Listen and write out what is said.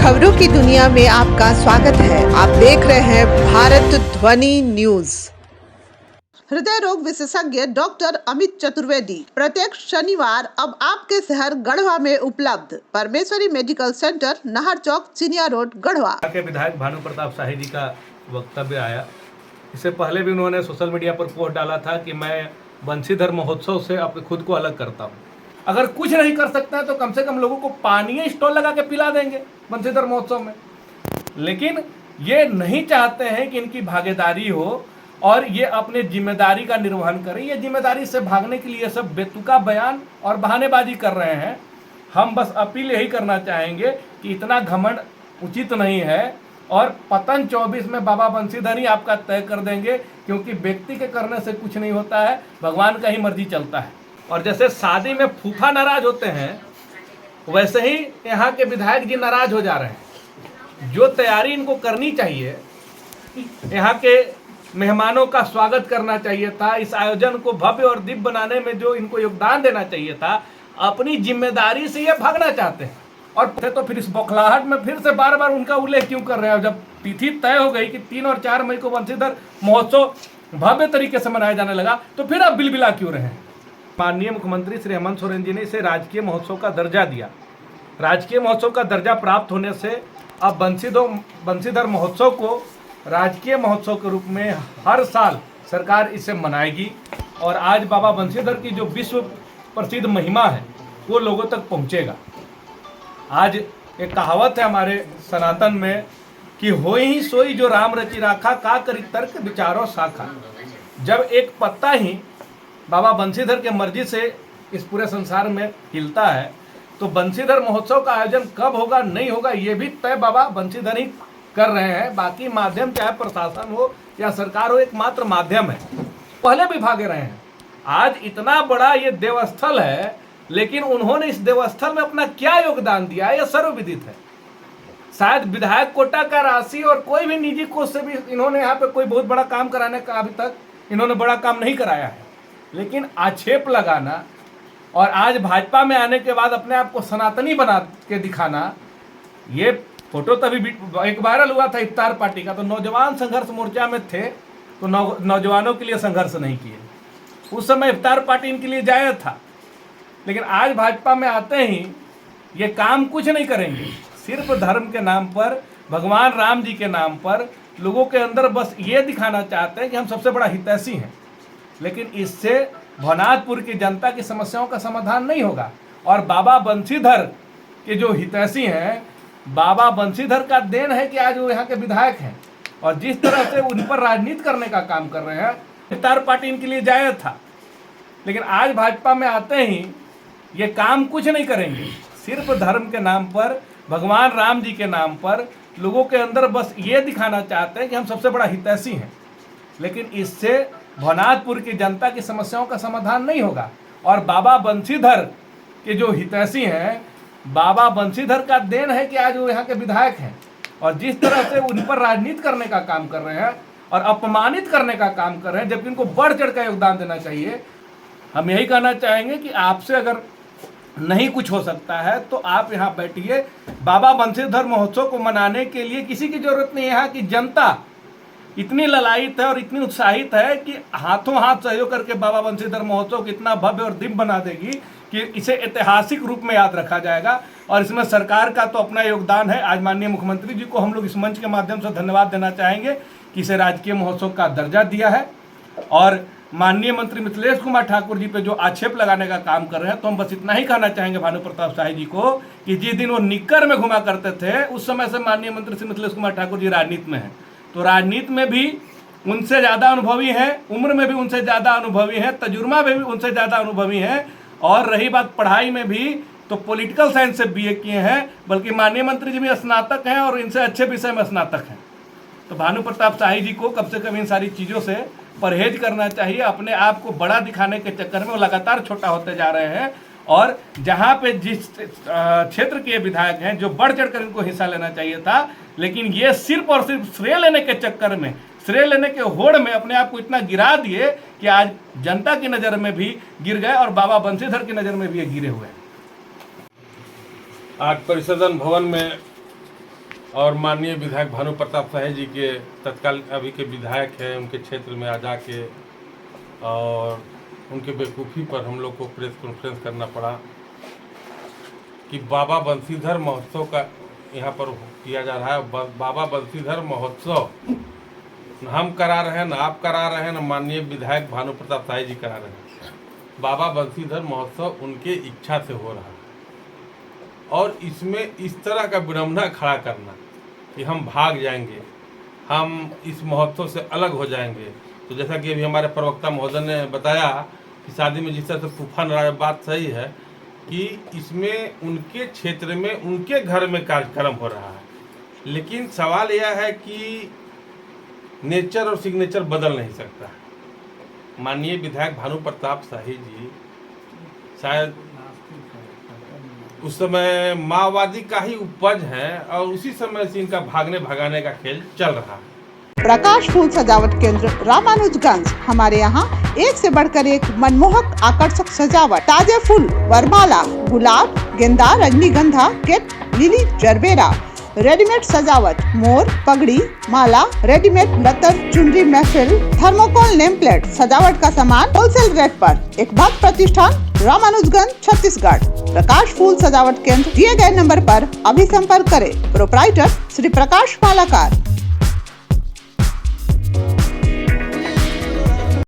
खबरों की दुनिया में आपका स्वागत है। आप देख रहे हैं भारत ध्वनि न्यूज। हृदय रोग विशेषज्ञ डॉक्टर अमित चतुर्वेदी प्रत्येक शनिवार अब आपके शहर गढ़वा में उपलब्ध। परमेश्वरी मेडिकल सेंटर, नाहर चौक, चिनिया रोड, गढ़वा। के विधायक भानु प्रताप शाही जी का वक्तव्य आया। इससे पहले भी उन्होंने सोशल मीडिया पर पोस्ट डाला था कि मैं बंसीधर महोत्सव से अपने खुद को अलग करता हूँ। अगर कुछ नहीं कर सकता है तो कम से कम लोगों को पानी स्टॉल लगा के पिला देंगे बंसीधर महोत्सव में। लेकिन ये नहीं चाहते हैं कि इनकी भागीदारी हो और ये अपनी जिम्मेदारी का निर्वहन करें। ये जिम्मेदारी से भागने के लिए सब बेतुका बयान और बहानेबाजी कर रहे हैं। हम बस अपील यही करना चाहेंगे कि इतना घमंड उचित नहीं है और पतन 24 में बाबा बंसीधर ही आपका तय कर देंगे, क्योंकि व्यक्ति के करने से कुछ नहीं होता है, भगवान का ही मर्जी चलता है। और जैसे शादी में फूफा नाराज होते हैं, वैसे ही यहाँ के विधायक जी नाराज हो जा रहे हैं। जो तैयारी इनको करनी चाहिए, यहाँ के मेहमानों का स्वागत करना चाहिए था, इस आयोजन को भव्य और दिव्य बनाने में जो इनको योगदान देना चाहिए था, अपनी जिम्मेदारी से ये भागना चाहते हैं। और तो फिर इस बौखलाहट में फिर से बार बार उनका उल्लेख क्यों कर रहे हैं? जब तिथि तय हो गई कि 3 और 4 मई को बंसीधर महोत्सव भव्य तरीके से मनाया जाने लगा, तो फिर आप बिलबिला क्यों रहे हैं? माननीय मुख्यमंत्री श्री हेमंत सोरेन जी ने इसे राजकीय महोत्सव का दर्जा दिया। राजकीय महोत्सव का दर्जा प्राप्त होने से अब बंसीधर महोत्सव को राजकीय महोत्सव के रूप में हर साल सरकार इसे मनाएगी। और आज बाबा बंसीधर की जो विश्व प्रसिद्ध महिमा है वो लोगों तक पहुंचेगा। आज एक कहावत है हमारे सनातन में कि होई ही सोई जो राम रचि राखा, का करी तर्क विचारो शाखा। जब एक पत्ता ही बाबा बंसीधर के मर्जी से इस पूरे संसार में हिलता है, तो बंसीधर महोत्सव का आयोजन कब होगा नहीं होगा ये भी तय बाबा बंसीधर ही कर रहे हैं। बाकी माध्यम चाहे प्रशासन हो या सरकार हो, एकमात्र माध्यम है। पहले भी भागे रहे हैं। आज इतना बड़ा ये देवस्थल है, लेकिन उन्होंने इस देवस्थल में अपना क्या योगदान दिया है यह सर्वविदित है। शायद विधायक कोटा का राशि और कोई भी निजी कोष से भी इन्होंने यहाँ पे कोई बहुत बड़ा काम कराने का अभी तक इन्होंने बड़ा काम नहीं कराया है। लेकिन आक्षेप लगाना और आज भाजपा में आने के बाद अपने आप को सनातनी बना के दिखाना, ये फोटो तभी एक वायरल हुआ था इफ्तार पार्टी का, तो नौजवान संघर्ष मोर्चा में थे तो नौजवानों के लिए संघर्ष नहीं किए। उस समय इफ्तार पार्टी इनके लिए जायज था। लेकिन आज भाजपा में आते ही ये काम कुछ नहीं करेंगे। सिर्फ धर्म के नाम पर, भगवान राम जी के नाम पर लोगों के अंदर बस ये दिखाना चाहते हैं कि हम सबसे बड़ा हितैषी हैं। लेकिन इससे भवनाथपुर की जनता की समस्याओं का समाधान नहीं होगा। और बाबा बंसीधर के जो हितैषी हैं, बाबा बंसीधर का देन है कि आज वो यहाँ के विधायक हैं। और जिस तरह से उन पर राजनीति करने का काम कर रहे हैं, इफ्तार पार्टी इनके लिए जायज था। लेकिन आज भाजपा में आते ही ये काम कुछ नहीं करेंगे। सिर्फ धर्म के नाम पर, भगवान राम जी के नाम पर लोगों के अंदर बस ये दिखाना चाहते हैं कि हम सबसे बड़ा हितैषी हैं। लेकिन इससे भवनाथपुर की जनता की समस्याओं का समाधान नहीं होगा। और बाबा बंसीधर के जो हितैषी हैं, बाबा बंसीधर का देन है कि आज वो यहाँ के विधायक हैं। और जिस तरह से उन पर राजनीति करने का काम कर रहे हैं और अपमानित करने का काम कर रहे हैं, जबकि इनको बढ़ चढ़ का योगदान देना चाहिए। हम यही कहना चाहेंगे कि आपसे अगर नहीं कुछ हो सकता है तो आप यहाँ बैठिए। बाबा बंसीधर महोत्सव को मनाने के लिए किसी की जरूरत नहीं है। यहाँ की जनता इतनी ललायित है और इतनी उत्साहित है कि हाथों हाथ सहयोग करके बाबा बंसीधर महोत्सव को इतना भव्य और दिव्य बना देगी कि इसे ऐतिहासिक रूप में याद रखा जाएगा। और इसमें सरकार का तो अपना योगदान है। आज माननीय मुख्यमंत्री जी को हम लोग इस मंच के माध्यम से धन्यवाद देना चाहेंगे कि इसे राजकीय महोत्सव का दर्जा दिया है। और माननीय मंत्री मिथिलेश कुमार ठाकुर जी पे जो आक्षेप लगाने का काम कर रहे हैं, तो हम बस इतना ही कहना चाहेंगे भानु प्रताप शाही जी को कि जिस दिन वो निक्कर में घुमा करते थे, उस समय से माननीय मंत्री श्री मिथिलेश कुमार ठाकुर जी राजनीति में हैं। तो राजनीति में भी उनसे ज़्यादा अनुभवी हैं, उम्र में भी उनसे ज़्यादा अनुभवी हैं, तजुर्बा में भी उनसे ज़्यादा अनुभवी हैं। और रही बात पढ़ाई में भी, तो पॉलिटिकल साइंस से बीए किए हैं, बल्कि माननीय मंत्री जी भी स्नातक हैं और इनसे अच्छे विषय में स्नातक हैं। तो भानु प्रताप शाही जी को कम से कम इन सारी चीज़ों से परहेज करना चाहिए। अपने आप को बड़ा दिखाने के चक्कर में वो लगातार छोटा होते जा रहे हैं। और जहाँ पे जिस क्षेत्र के विधायक हैं, जो बढ़ चढ़ कर इनको हिस्सा लेना चाहिए था, लेकिन ये सिर्फ और सिर्फ श्रेय लेने के चक्कर में, श्रेय लेने के होड़ में अपने आप को इतना गिरा दिए कि आज जनता की नज़र में भी गिर गए और बाबा बंसीधर की नज़र में भी ये गिरे हुए हैं। आज परिसदन भवन में और माननीय विधायक भानु प्रताप शाही जी के तत्काल अभी के विधायक हैं, उनके क्षेत्र में आ जाके और उनके बेवकूफ़ी पर हम लोग को प्रेस कॉन्फ्रेंस करना पड़ा कि बाबा बंसीधर महोत्सव का यहाँ पर किया जा रहा है। बाबा बंसीधर महोत्सव न हम करा रहे हैं, न आप करा रहे हैं, न माननीय विधायक भानु प्रताप शाही जी करा रहे हैं। बाबा बंसीधर महोत्सव उनके इच्छा से हो रहा है और इसमें इस तरह का विडंबना खड़ा करना कि हम भाग जाएंगे, हम इस महोत्सव से अलग हो जाएंगे। तो जैसा कि अभी हमारे प्रवक्ता महोदय ने बताया कि शादी में जिस तरह से तूफान रहा है, बात सही है कि इसमें उनके क्षेत्र में उनके घर में कार्यक्रम हो रहा है, लेकिन सवाल यह है कि नेचर और सिग्नेचर बदल नहीं सकता। माननीय विधायक भानु प्रताप शाही जी शायद उस समय माओवादी का ही उपज है और उसी समय से इनका भागने भगाने का खेल चल रहा है। प्रकाश फूल सजावट केंद्र रामानुजगंज। हमारे यहाँ एक से बढ़कर एक मनमोहक आकर्षक सजावट, ताजे फूल, वरमाला, गुलाब, गेंदा, रजनीगंधा, केट, लिली, जरबेरा, रेडीमेड सजावट, मोर, पगड़ी, माला, रेडीमेड लतर, चुनरी, महफिल, थर्मोकोल, नेम प्लेट, सजावट का सामान होलसेल रेट पर। एक बात प्रतिष्ठान, रामानुजगंज, छत्तीसगढ़। प्रकाश फूल सजावट केंद्र दिए गए नंबर पर अभी संपर्क करें। प्रोप्राइटर श्री प्रकाश मालाकार।